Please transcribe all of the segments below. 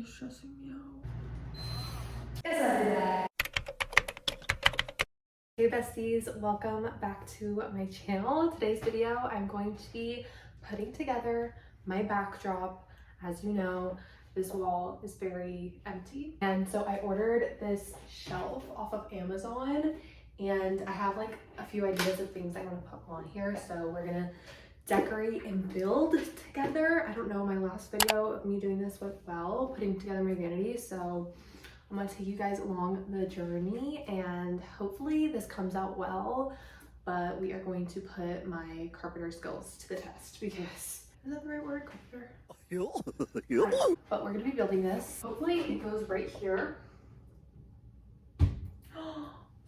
stressing me out. Hey besties, welcome back to my channel. Today's video, I'm going to be putting together my backdrop. As you know, this wall is very empty. And so I ordered this shelf off of Amazon, and I have like a few ideas of things I want to put on here. So we're gonna decorate and build together. I don't know, my last video of me doing this went well, putting together my vanity. So I'm gonna take you guys along the journey and hopefully this comes out well, but we are going to put my carpenter skills to the test because, is that the right word, carpenter? But we're gonna be building this. Hopefully it goes right here.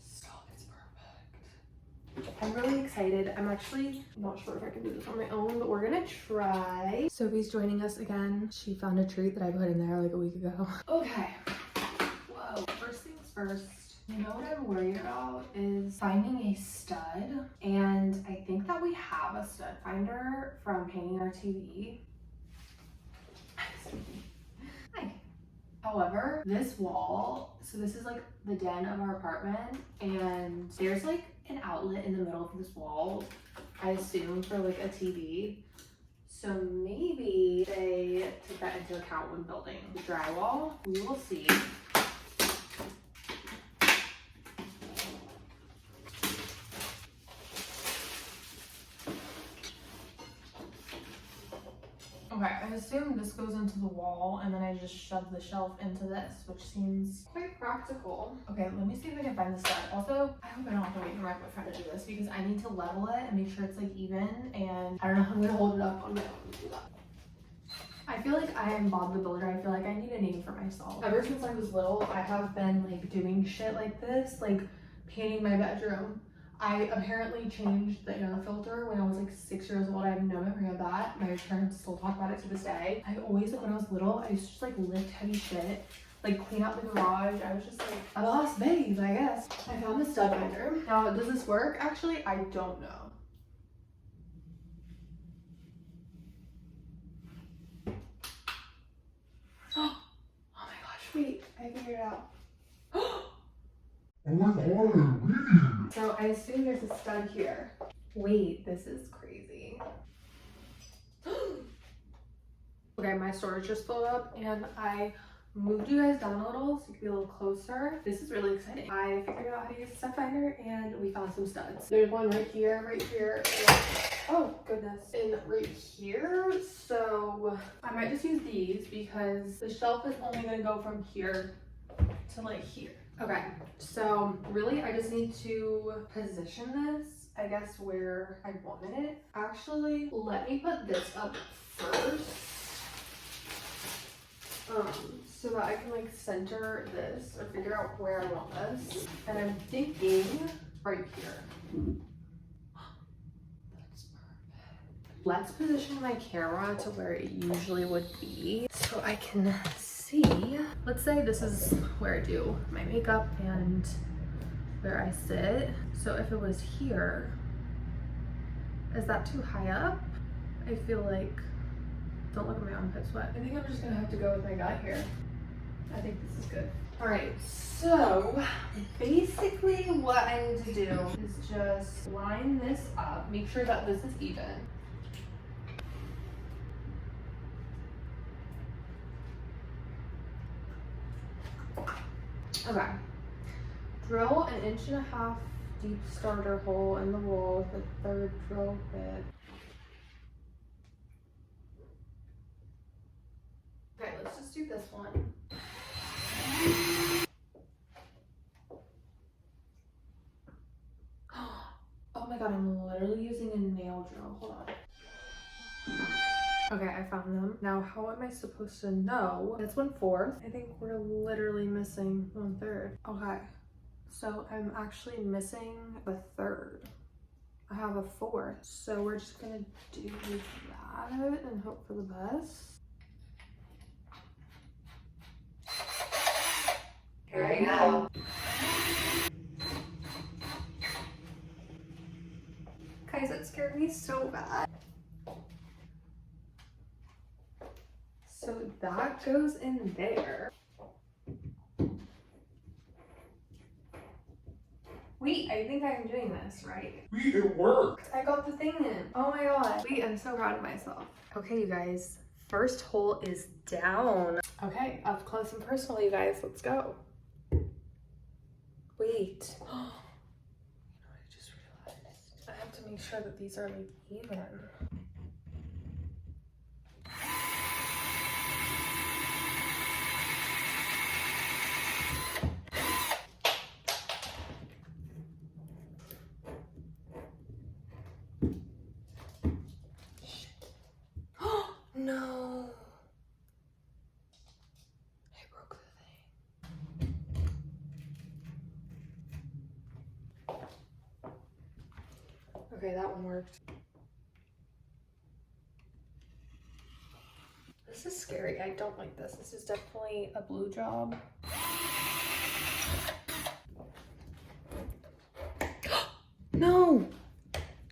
Stop, it's perfect. I'm really excited. I'm actually not sure if I can do this on my own, but we're gonna try. Sophie's joining us again. She found a treat that I put in there like a week ago. Okay. First things first, you know what I'm worried about is finding a stud, and I think that we have a stud finder from hanging our TV. Hi. However, this wall, so this is like the den of our apartment, and there's like an outlet in the middle of this wall, I assume for like a TV. So maybe they took that into account when building the drywall. We will see. Okay, I assume this goes into the wall and then I just shove the shelf into this, which seems quite practical. Okay, let me see if I can find the stud. Also, I hope I don't have to wait for my boyfriend to do this because I need to level it and make sure it's like even, and I don't know how I'm gonna hold it up on my own to do that. I feel like I am Bob the Builder. I feel like I need a name for myself. Ever since I was little, I have been like doing shit like this, like painting my bedroom. I apparently changed the air filter when I was like 6 years old. I have no memory of that. My parents still talk about it to this day. I always, like when I was little, I used to just like lift heavy shit, like clean out the garage. I was just like a boss babe, I guess. I found the stud finder. Now, does this work? Actually, I don't know. Oh my gosh, wait, I figured it out. Oh my god, so I assume there's a stud here. Wait, this is crazy. Okay, my storage just filled up and I moved you guys down a little so you can be a little closer. This is really exciting. I figured out how to use a stud finder and we found some studs. There's one right here, and, oh goodness, and right here. So I might just use these because the shelf is only gonna go from here to like here. Okay, so really I just need to position this, I guess, where I wanted it. Actually, let me put this up first. So that I can like center this or figure out where I want this. And I'm thinking right here. That's perfect. Let's position my camera to where it usually would be so I can see. Let's say this is where I do my makeup and where I sit. So if it was here, is that too high up? I feel like, don't look at my armpit sweat. I think I'm just gonna have to go with my gut here. I think this is good. All right, so basically what I need to do is just line this up, make sure that this is even. Okay, drill an 1.5 inch deep starter hole in the wall with a 3rd drill bit. Okay, let's just do this one. Oh my god, I'm literally using a nail drill. Hold on. Okay, I found them. Now, how am I supposed to know? It's 1/4. I think we're literally missing 1/3. Okay, so I'm actually missing a 1/3. I have a 4th. So we're just gonna do that and hope for the best. Here I go. Guys, that scared me so bad. So that that goes in there. Wait, I think I'm doing this right. Wait, it worked. I got the thing in. Oh my god. Wait, I'm so proud of myself. Okay, you guys, first hole is down. Okay, up close and personal, you guys, let's go. Wait. You know what I just realized? I have to make sure that these are like even. No. I broke the thing. Okay, that one worked. This is scary. I don't like this. This is definitely a blue job. No!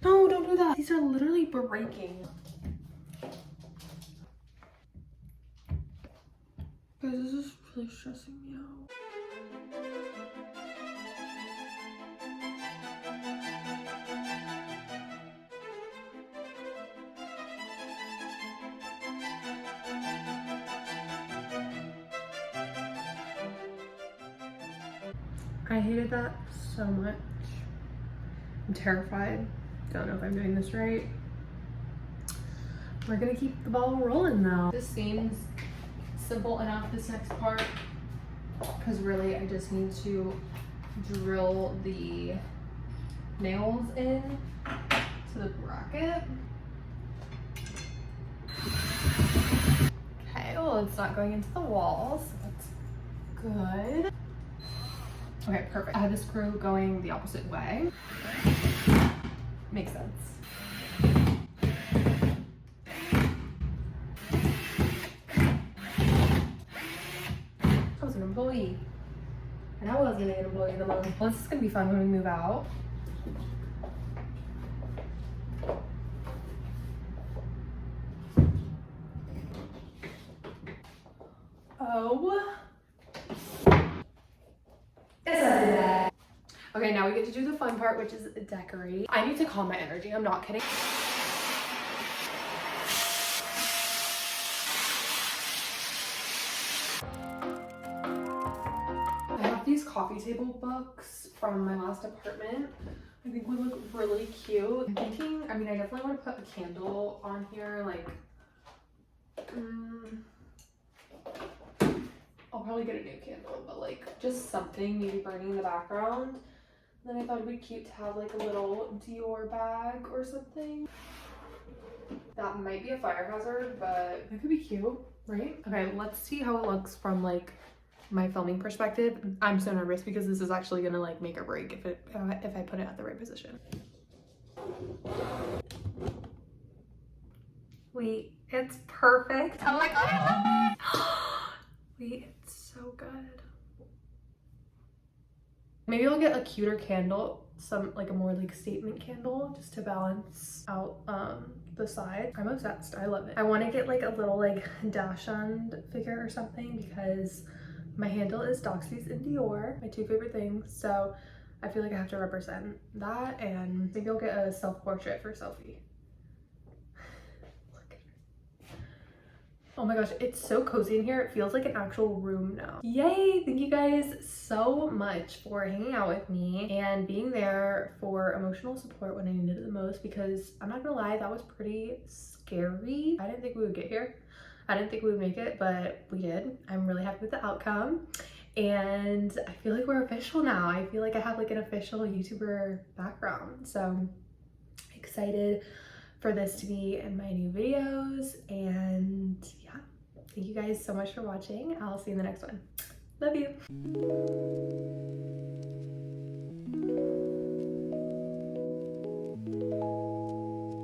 No, don't do that. These are literally breaking. Guys, this is really stressing me out. I hated that so much. I'm terrified. Don't know if I'm doing this right. We're gonna keep the ball rolling though. This seems simple enough, this next part, because really I just need to drill the nails in to the bracket. Okay, well it's not going into the walls, so that's good. Okay, perfect. I had the screw going the opposite way. Makes sense. I was an employee. And I was gonna get employee of the month. Well, this is gonna be fun when we move out. Oh. Okay, now we get to do the fun part, which is decorate. I need to calm my energy, I'm not kidding. I have these coffee table books from my last apartment. I think would look really cute. I'm thinking, I mean, I definitely want to put a candle on here, like, I'll probably get a new candle, but like just something maybe burning in the background. Then I thought it'd be cute to have like a little Dior bag or something. That might be a fire hazard, but it could be cute, right? Okay, let's see how it looks from like my filming perspective. I'm so nervous because this is actually gonna like make or break if I put it at the right position. Wait, it's perfect. Oh my god, I love it. Wait, it's so good. Maybe I'll get a cuter candle, like a more like statement candle, just to balance out the side. I'm obsessed, I love it. I want to get like a little like dachshund figure or something because my handle is Doxies and Dior, my two favorite things. So I feel like I have to represent that, and maybe I'll get a self-portrait for selfie. Oh my gosh, it's so cozy in here. It feels like an actual room now. Yay! Thank you guys so much for hanging out with me and being there for emotional support when I needed it the most, because I'm not gonna lie, that was pretty scary. I didn't think we would get here. I didn't think we would make it, but we did. I'm really happy with the outcome. And I feel like we're official now. I feel like I have like an official YouTuber background. So excited for this to be in my new videos, and yeah, thank you guys so much for watching. I'll see you in the next one. Love you.